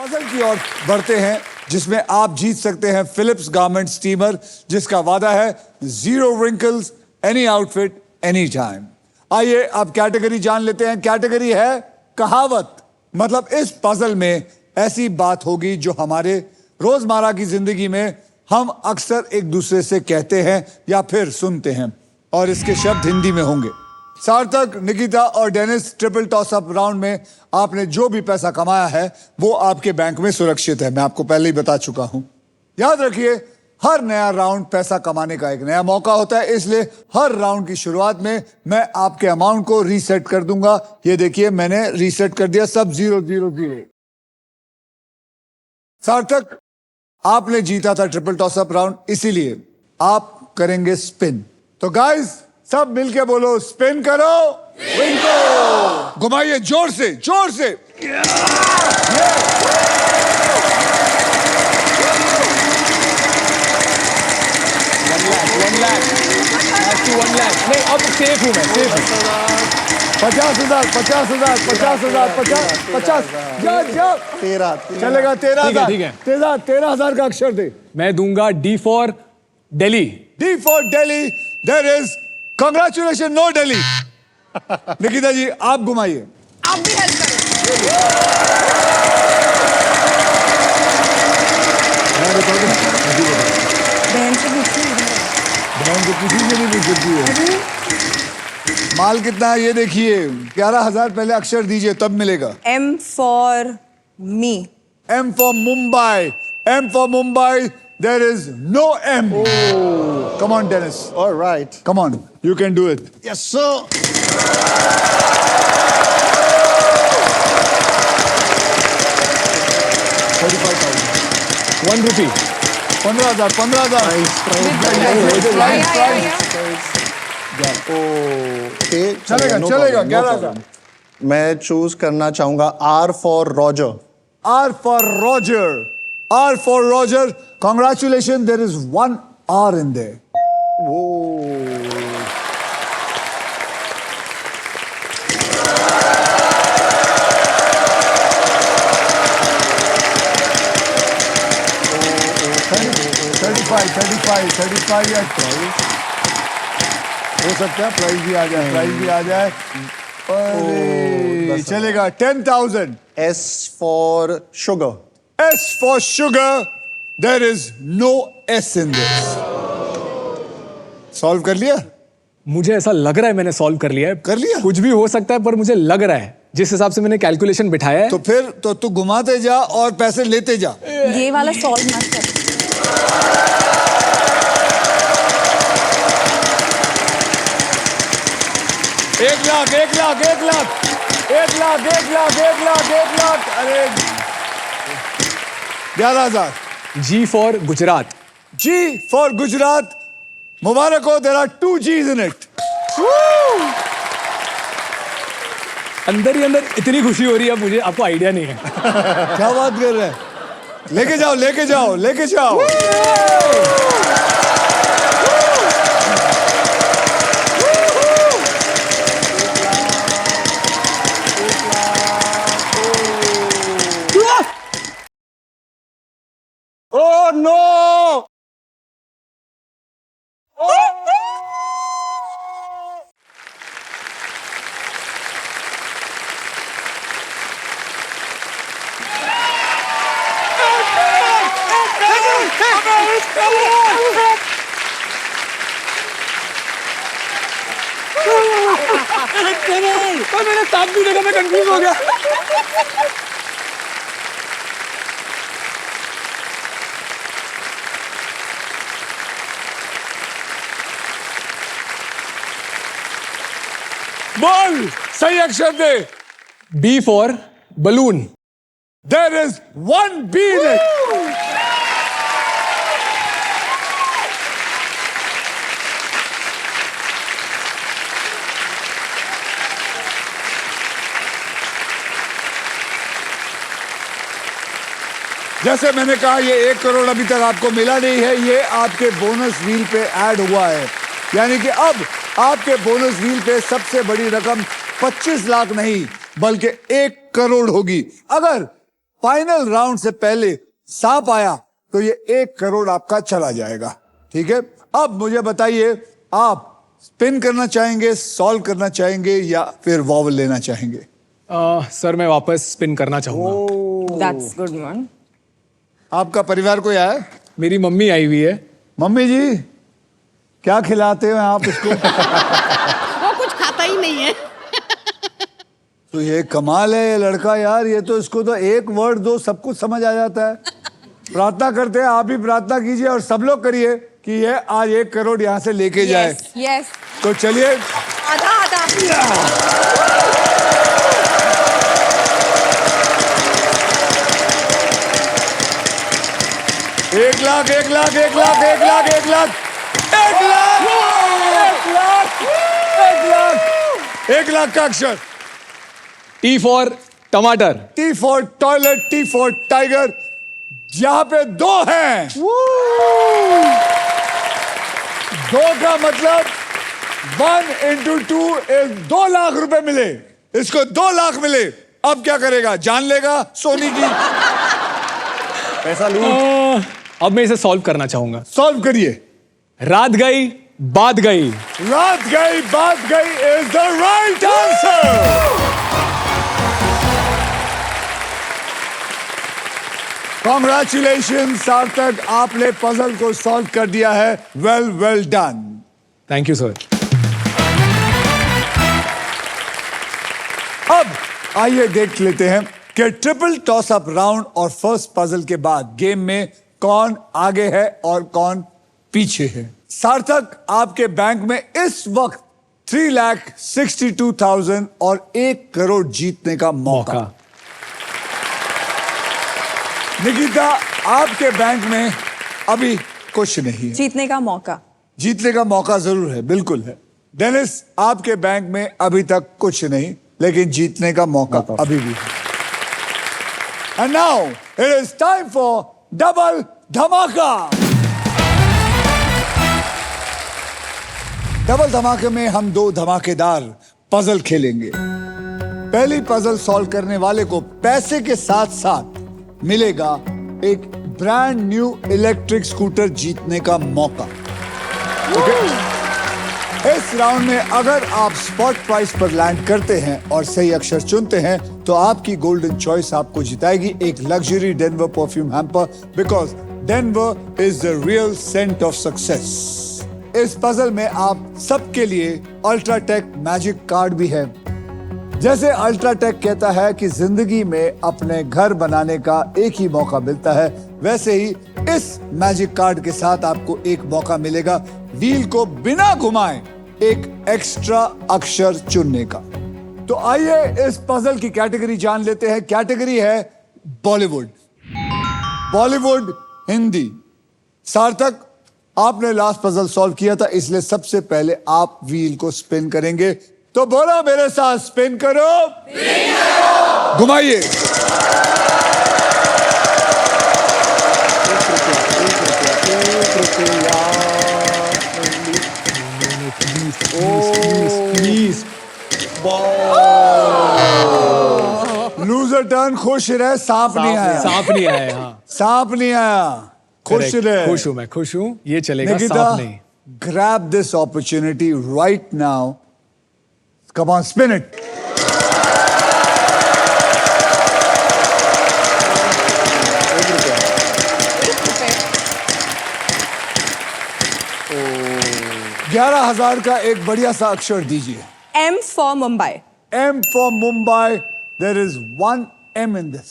Puzzle की ओर बढ़ते हैं जिसमें आप जीत सकते हैं फिलिप्स गारमेंट स्टीमर जिसका वादा है 0 wrinkles, any outfit, any time. आइए अब कैटेगरी जान लेते हैं। कैटेगरी है कहावत। मतलब इस पजल में ऐसी बात होगी जो हमारे रोजमर्रा की जिंदगी में हम अक्सर एक दूसरे से कहते हैं या फिर सुनते हैं और इसके शब्द हिंदी में होंगे। सार्थक, निकिता और Dennis, triple toss up round में आपने जो भी पैसा कमाया है वो आपके बैंक में सुरक्षित है। मैं आपको पहले ही बता चुका हूं। याद रखिए, हर नया राउंड पैसा कमाने का एक नया मौका होता है, इसलिए हर राउंड की शुरुआत में मैं आपके अमाउंट को रीसेट कर दूंगा। ये देखिए, मैंने रीसेट कर दिया, सब 000। सार्थक, आपने जीता था ट्रिपल टॉस अप राउंड, इसीलिए आप करेंगे स्पिन। तो गाइस, सब मिलके बोलो, स्पिन करो, विन करो। घुमाइए जोर से, जोर से। $1 लाख $1 लाख। नहीं, अब सेफ हूँ मैं, सेफ हूँ। 50,000, 50,000, 50,000, 50, जा 13 चलेगा। 13,000, ठीक है। 13,000 का अक्षर दे। मैं दूंगा D for Delhi. D for Delhi, there is congratulations, no Delhi। Nikita ji, आप घुमाइए। आप भी हेल्प करो। बहन से पूछिए। बहन को किसी से नहीं पूछ सकती है। माल कितना है ये देखिए। 11,000 पहले अक्षर दीजिए, तब मिलेगा। M for me। M for Mumbai, M for Mumbai, there is no M। Come on, Dennis. All right. Come on, you can do it. Yes, sir. ₹1। 15,000, 15,000। Okay, चलेगा, no चलेगा। problem, no 11,000। problem. मैं choose करना चाहूंगा R for Roger। R for Roger, R for Roger। Congratulations, there is 1 R in there। $35 या price हो सकता है, price भी आ जाए, प्राइस भी आ जाए। अरे, चलेगा। 10,000। S for Sugar। S for sugar, there is no S in this। Solve कर लिया? मुझे ऐसा लग रहा है मैंने सॉल्व कर लिया है। कर लिया? कुछ भी हो सकता है, पर मुझे लग रहा है जिस हिसाब से मैंने कैलकुलेशन बिठाया है। तो फिर तो तू घुमाते जा और पैसे लेते जा। ये वाला सॉल्व मत कर। एक लाख, 1 लाख। अरे 11,000। G for Gujarat. G for Gujarat. मुबारक हो, there are 2 G's in it। अंदर ही अंदर इतनी खुशी हो रही है मुझे, आपको आइडिया नहीं है। क्या बात कर रहे हैं? लेके जाओ, लेके जाओ, लेके जाओ। Oh no! मैंने साथ भी देखा, मैं कंफ्यूज हो गया। बोल, सही अक्षर दे। B for balloon. There is 1 B in it। जैसे मैंने कहा, ये 1 करोड़ अभी तक आपको मिला नहीं है, ये आपके बोनस व्हील पे ऐड हुआ है। यानी कि अब आपके बोनस व्हील पे सबसे बड़ी रकम 25 लाख नहीं बल्कि 1 करोड़ होगी। अगर फाइनल राउंड से पहले सांप आया तो ये 1 करोड़ आपका चला जाएगा। ठीक है, अब मुझे बताइए, आप स्पिन करना चाहेंगे, सॉल्व करना चाहेंगे या फिर वॉवल लेना चाहेंगे? सर मैं वापस स्पिन करना चाहूंगा। That's good one. आपका परिवार कोई आया? मेरी मम्मी आई हुई है। मम्मी जी, क्या खिलाते हो आप इसको? वो कुछ खाता ही नहीं है। तो ये कमाल है ये लड़का यार, ये तो इसको तो एक वर्ड दो सब कुछ समझ आ जाता है। प्रार्थना करते हैं, आप भी प्रार्थना कीजिए और सब लोग करिए कि ये आज 1 करोड़ यहाँ से लेके जाए। Yes, yes. तो चलिए, आधा आधा. 1 लाख, 1 लाख, 1 लाख, 1 लाख, 1 लाख, 1 लाख, 1 लाख, 1 लाख, 1 लाख का अक्षर। टी फॉर टमाटर। T for toilet, T for tiger. यहां पे 2 हैं। 2 का मतलब 1 into 2 इज 2 लाख रुपए मिले। इसको 2 लाख मिले। अब क्या करेगा? जान लेगा सोनी की? पैसा लूट। अब मैं इसे सॉल्व करना चाहूंगा। सॉल्व करिए। रात गई बात गई। रात गई बात गई is the right answer. Congratulation सार्थक, आपने पजल को सॉल्व कर दिया है। Well done. Thank you sir. अब आइए देख लेते हैं कि ट्रिपल टॉस अप राउंड और फर्स्ट पजल के बाद गेम में कौन आगे है और कौन पीछे है। सार्थक, आपके बैंक में इस वक्त 3,62,000 और 1 करोड़ जीतने का मौका। निकिता, आपके बैंक में अभी कुछ नहीं है। जीतने का मौका. जीतने का मौका जरूर है, बिल्कुल है। डेनिस, आपके बैंक में अभी तक कुछ नहीं, लेकिन जीतने का मौका अभी भी है। And now it is time for double धमाका। डबल धमाके में हम 2 धमाकेदार पजल खेलेंगे। पहली पजल सॉल्व करने वाले को पैसे के साथ साथ मिलेगा एक ब्रांड न्यू इलेक्ट्रिक स्कूटर जीतने का मौका। इस राउंड में अगर आप स्पॉट प्राइस पर लैंड करते हैं और सही अक्षर चुनते हैं तो आपकी गोल्डन चॉइस आपको जिताएगी एक luxury Denver perfume hamper, because Denver is the real scent of success. इस पजल में आप सबके लिए अल्ट्राटेक मैजिक कार्ड भी है। जैसे अल्ट्राटेक कहता है कि जिंदगी में अपने घर बनाने का एक ही मौका मिलता है, वैसे ही इस मैजिक कार्ड के साथ आपको एक मौका मिलेगा व्हील को बिना घुमाए एक एक्स्ट्रा अक्षर चुनने का। तो आइए इस पजल की कैटेगरी जान लेते हैं। कैटेगरी है बॉलीवुड। बॉलीवुड हिंदी। सार्थक, आपने लास्ट पजल सॉल्व किया था, इसलिए सबसे पहले आप व्हील को स्पिन करेंगे। तो बोलो मेरे साथ, स्पिन करो, घुमाइए। प्लीज। लूजर टर्न, खुश रहे, सांप नहीं आया। सांप नहीं आया। हाँ, सांप नहीं आया, खुश Correct. रहे। खुश हूं मैं, खुश हूं। ये चलेगा, निकिता, सांप नहीं। grab this opportunity right now. Come on, spin it. $11,000 का एक बढ़िया सा अक्षर दीजिए। M for Mumbai. M for Mumbai. There is 1 M in this.